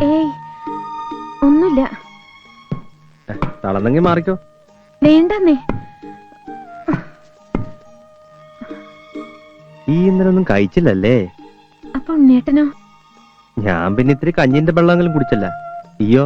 ഏയ് ഒന്നുമില്ല. തളന്നെങ്കി മാറിക്കോ. വേണ്ടന്നേ. ഈ ഇന്നലൊന്നും കഴിച്ചില്ലല്ലേ? അപ്പൊ ഉണ്ണേട്ടനോ? ഞാൻ പിന്നെ ഇത്തിരി കഞ്ഞിന്റെ വെള്ളമെങ്കിലും കുടിച്ചല്ല. അയ്യോ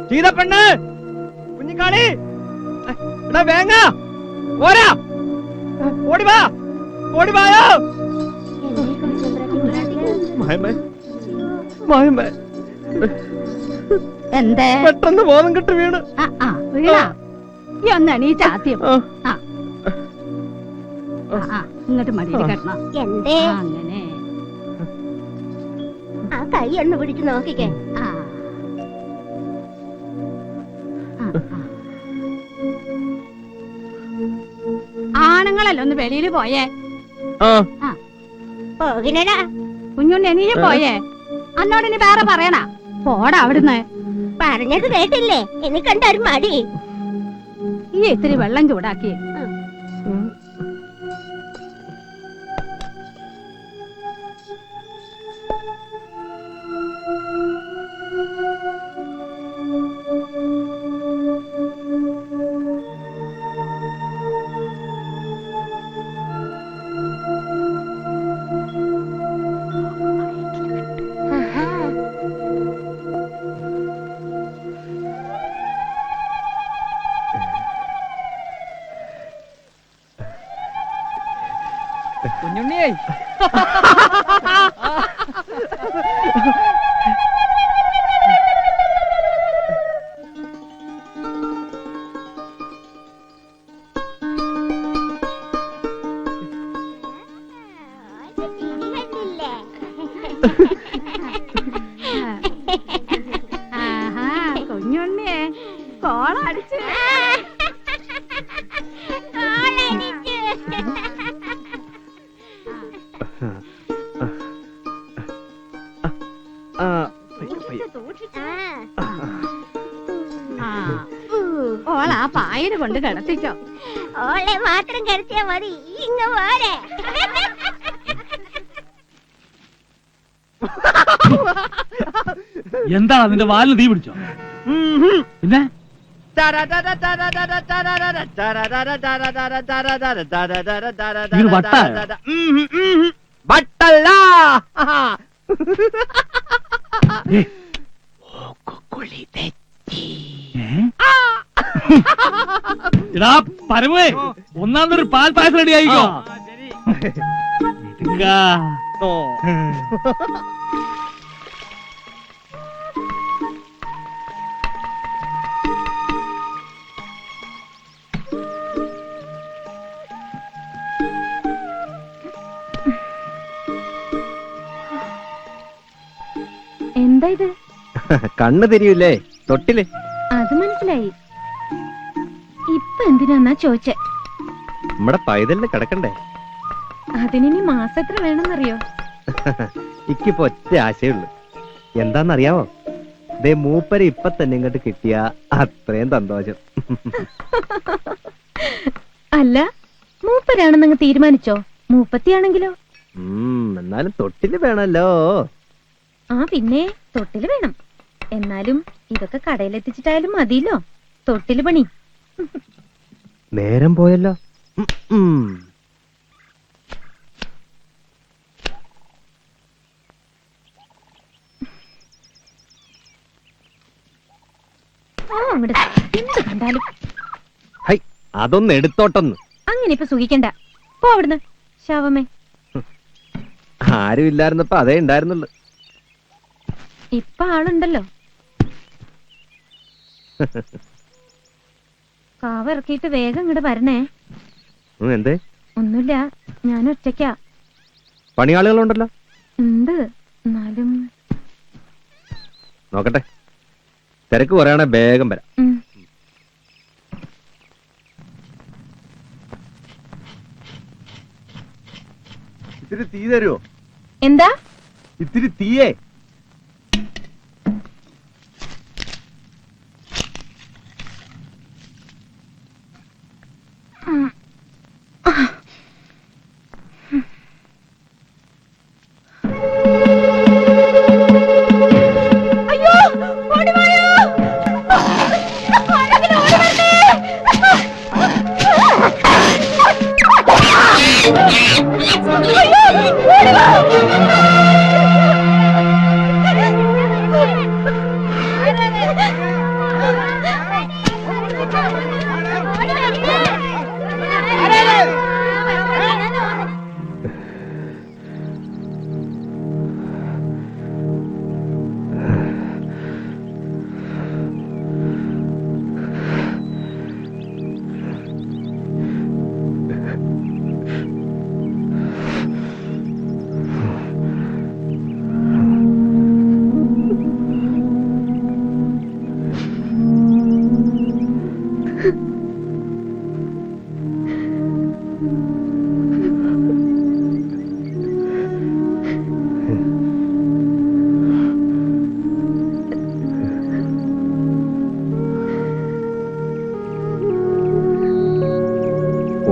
ചീതപ്പെണ്ണ് കുഞ്ഞിക്കാളി വേങ്ങ ഓരാ ഓടിവാ ഓടിവായോ എന്തേ പെട്ടെന്ന് ബോധം കെട്ട് വീണ് വീണാ ഈ ഒന്നാണ് ഈ ചാത്യം. ഇങ്ങോട്ട് മടിയിൽ കെട്ടണം. എന്തേ അങ്ങനെ ആ കൈ ഒന്ന് പിടിച്ചു നോക്കിക്കേ. ആണുങ്ങളല്ല ഒന്ന് വെളിയിൽ പോയേ. പോകിനടാ കുഞ്ഞുണ്ണി നീ പോയേ. അന്നോട് ഇനി വേറെ പറയണ പോടാ അവിടുന്ന്. പറഞ്ഞത് കേട്ടില്ലേ? എനിക്കണ്ട ഒരു മടി. ഈ ഇത്തിരി വെള്ളം ചൂടാക്കി. കുഞ്ഞുണ്ണിയേ കുഞ്ഞുണ്ണിയെ കോളടിച്ചു. ഓളാ പായല് കൊണ്ട് കിടത്തിക്കോ. ഓളെ മാത്രം കിടത്തിയാ മതി. ഇങ്ങ് പോരെ. എന്താ നിന്റെ വാലിന് തീ പിടിച്ചോ? പിന്നെ വട്ടല്ല എടാ പരമേ ഒന്നാമതൊരു പാൽ പായസം റെഡി ആയിക്കോ. എന്താ ഇത്? കണ്ണ് തിരിയൂലേ? തൊട്ടില്. അത് മനസ്സിലായി. ഇപ്പൊ എന്തിനാന്നാ ചോദിച്ചേ? നമ്മടെ പൈതലിന് കിടക്കണ്ടേ? അതിനി മാസം എത്ര വേണമെന്നറിയോ? ഇക്കിപ്പോ ഒറ്റ ആശയുള്ളു. എന്താന്നറിയാവോ? ദേ മൂപ്പര് ഇപ്പൊ തന്നെ ഇങ്ങോട്ട് കിട്ടിയ അത്രയും സന്തോഷം. അല്ല, മൂപ്പരാണെന്നങ്ങ് തീരുമാനിച്ചോ? മൂപ്പത്തിയാണെങ്കിലോ? എന്നാലും തൊട്ടില് വേണല്ലോ. ആ പിന്നെ തൊട്ടില് വേണം. എന്നാലും ഇതൊക്കെ കടയിലെത്തിച്ചിട്ടായാലും മതിയല്ലോ തൊട്ടില് പണി. നേരം പോയല്ലോ. എന്ത് കണ്ടാലും അതൊന്ന് എടുത്തോട്ടൊന്ന്. അങ്ങനെ ഇപ്പൊ സുഖിക്കണ്ട. പോ അവിടുന്ന് ശവമേ. ആരും ഇല്ലായിരുന്നപ്പോ അതേ ഉണ്ടായിരുന്നുള്ളു. ഇപ്പൊ ആളുണ്ടല്ലോ. കാവ് ഇറക്കിയിട്ട് വേഗം ഇങ്ങോട്ട് വരണേ. എന്തേ? ഒന്നുമില്ല, ഞാൻ ഒറ്റയ്ക്കാ. പണിയാളുകളുണ്ടല്ലോ. ഉണ്ട്, എന്നാലും നോക്കട്ടെ, തിരക്ക് കുറയാണെ വേഗം വരാം. ഇത്തിരി തീ തരുമോ? എന്താ? ഇത്തിരി തീയേ.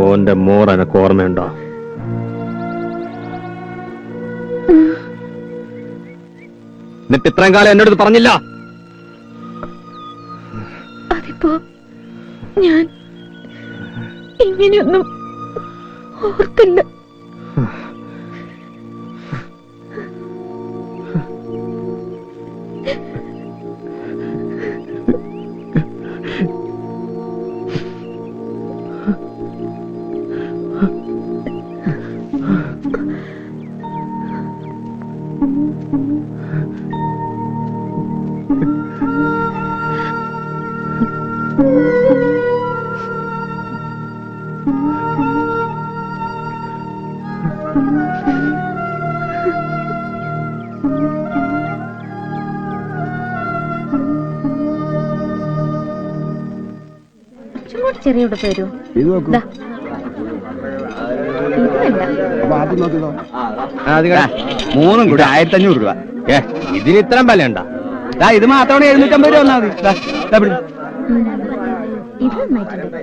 ഓന്റെ മോർ എനക്ക് ഓർമ്മയുണ്ടോ? എന്നിട്ട് ഇത്രയും കാലം എന്നോട് പറഞ്ഞില്ല? അതിപ്പോ ഞാൻ ഇങ്ങനെയൊന്നും ഓർത്തില്ല. ചെറിയ ഉടുപ്പ് വരൂ. മൂന്നും കൂടി 1500 രൂപ. ഇതിന് ഇത്രയും വില ഉണ്ടാ? ഇത് മാത്രമാണ് 750 രൂപ വന്നാൽ മതി. ഇത് നന്നായിട്ടുണ്ട്.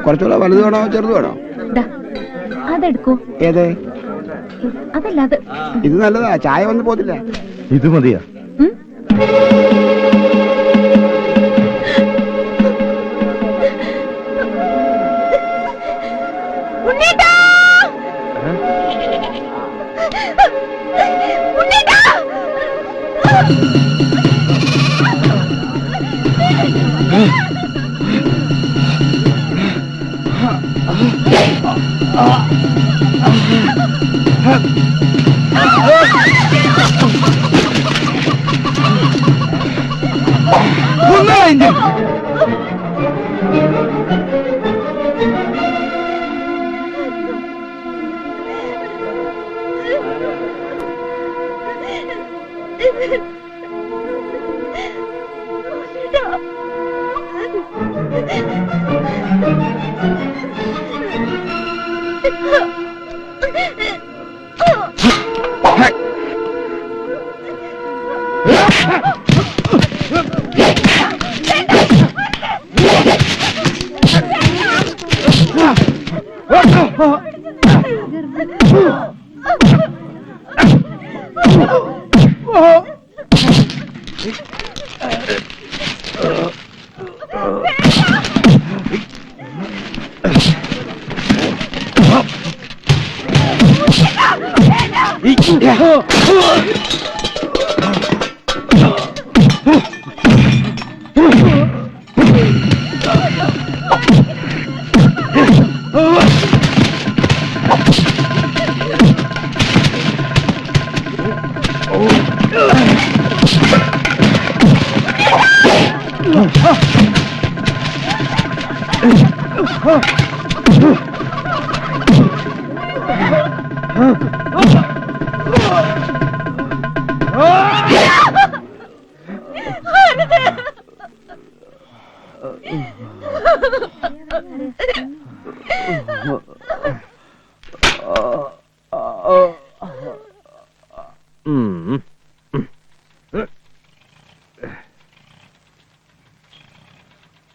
കുറച്ചുകൂടെ വലുത് വേണോ ചെറുത് വേണോ? അതെടുക്കൂ. ഏതേ? അതല്ല, അത്. ഇത് നല്ലതാ, ചായ വന്ന് പോത്തില്ല. ഇത് മതിയാ?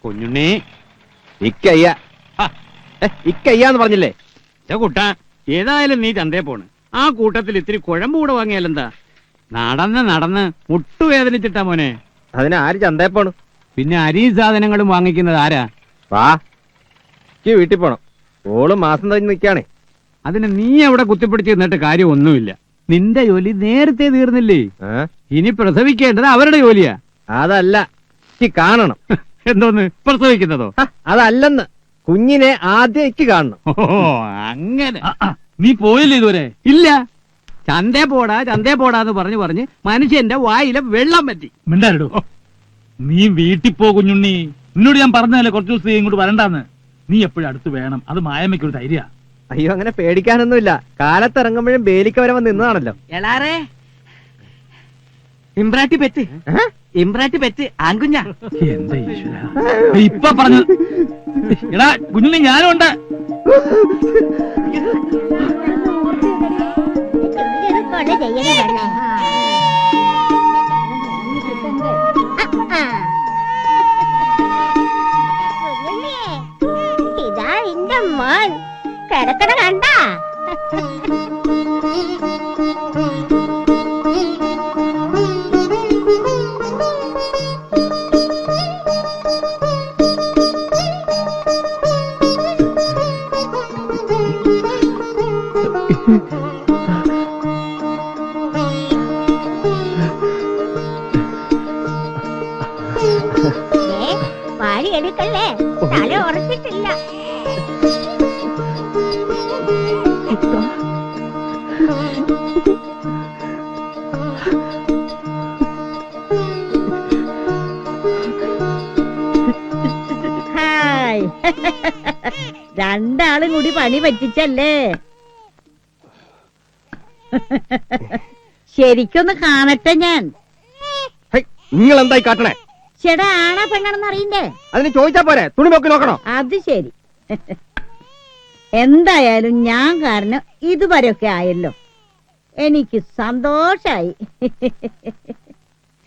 കുഞ്ഞുണ്ണി ഇക്കയ്യ ഇക്കയ്യാന്ന് പറഞ്ഞില്ലേ? കുട്ട ഏതായാലും നീ ചന്തേ പോണ്. ആ കൂട്ടത്തിൽ ഇത്തിരി കുഴമ്പ് കൂടെ വാങ്ങിയാലെന്താ? നടന്ന് മുട്ടുവേദനിച്ചിട്ടാ മോനെ. അതിന് ആര് ചന്തേ പോണു? പിന്നെ അരിയും സാധനങ്ങളും വാങ്ങിക്കുന്നത് ആരാ? വാ, എനിക്ക് വീട്ടിൽ പോണം. ഓള് മാസം കഴിഞ്ഞ് നിൽക്കാണേ. അതിന് നീ അവിടെ കുത്തിപ്പിടിച്ച് നിന്നിട്ട് കാര്യമൊന്നുമില്ല. നിന്റെ ജോലി നേരത്തെ തീർന്നില്ലേ? ഇനി പ്രസവിക്കേണ്ടത് അവരുടെ ജോലിയാ. അതല്ല, എനിക്ക് കാണണം. എന്തോന്ന് പ്രസവിക്കുന്നതോ? അതല്ലെന്ന്, കുഞ്ഞിനെ ആദ്യം എനിക്ക് കാണണം. ഓ അങ്ങനെ. നീ പോയില്ലേ ഇതുവരെ? ഇല്ല, ചന്തേ പോടാന്ന് പറഞ്ഞ് മനുഷ്യന്റെ വായിലെ വെള്ളം പറ്റി. മിണ്ടാരിടോ. നീ വീട്ടിൽ പോ കുഞ്ഞുണ്ണി. നിന്നോട് ഞാൻ പറഞ്ഞതല്ലേ കുറച്ചു ദിവസം ഇങ്ങോട്ട് വരണ്ടാന്ന്. നീ എപ്പോഴും അടുത്ത് വേണം. അത് മായമ്മയ്ക്കൊരു ധൈര്യ. അയ്യോ, അങ്ങനെ പേടിക്കാനൊന്നുമില്ല. കാലത്തിറങ്ങുമ്പോഴും ബേലിക്ക വരെ വന്ന് നിന്നതാണല്ലോ. എളാറേ, ഇമ്പ്രാട്ടി പെറ്റ് ആൺകുഞ്ഞ. എന്താ ഈശ്വര ഇപ്പൊ പറഞ്ഞു. എടാ കുഞ്ഞുണ്ണി, ഞാനും ഉണ്ട്. കൊണ്ട് ചെയ്യണ ഇതാ എന്റെ മോൻ കിടക്കണ കണ്ട. വാരി എടുക്കല്ലേ, തല ഉറച്ചിട്ടില്ല. രണ്ടാളും കൂടി പണി പറ്റിച്ചല്ലേ? ശരിക്കൊന്ന് കാണട്ടെ ഞാൻ. നിങ്ങൾ എന്തായി കാട്ടണേ? ചേടാ, ആണാ പെണ്ണാണെന്ന് അറിയണ്ടേ? അതിന് ചോദിച്ചാ പോരെ? തുണി നോക്കി നോക്കണോ? അത് ശരി. എന്തായാലും ഞാൻ കാരണം ഇതുവരെയൊക്കെ ആയല്ലോ. എനിക്ക് സന്തോഷായി.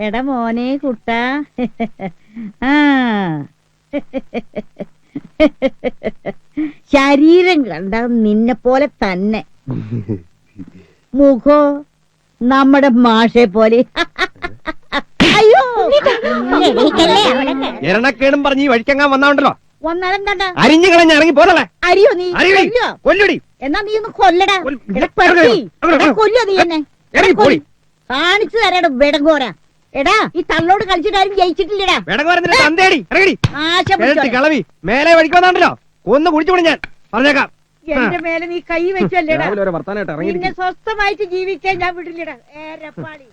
എടാ മോനെ കുട്ടാ, ആ ശരീരം കണ്ട നിന്നെ പോലെ തന്നെ, മുഖോ നമ്മുടെ മാഷെ പോലെ. അയ്യോ, എരണക്കേടും പറഞ്ഞ് ഈ വഴിക്കങ്ങാൻ വന്നാണ്ടല്ലോ. ഒന്നാലെന്താ അരിഞ്ഞു കളഞ്ഞ ഇറങ്ങി പോരല്ലേ? അരിയോ നീ? കൊല്ലടി. എന്നാ നീ ഒന്ന് കൊല്ലടാ. കൊല്ലോ നീ എന്നെ. കാണിച്ചു തരാടാ വെടങ്കോര. എടാ, ഈ തള്ളോട് കളിച്ചിട്ടാരും ജയിച്ചിട്ടില്ലടാ. കളവി മേലെ വഴിക്ക് വന്നാണ്ടല്ലോ. ഒന്ന് കുടിച്ചു ഞാൻ പറഞ്ഞേക്കാം. എന്റെ മേലെ നീ കൈ വെച്ചല്ലേടാ. വർത്താനായിട്ട് ഇറങ്ങി സ്വസ്ഥമായിട്ട് ജീവിക്കാൻ ഞാൻ വിടില്ലടാ. ഏരപ്പാളി.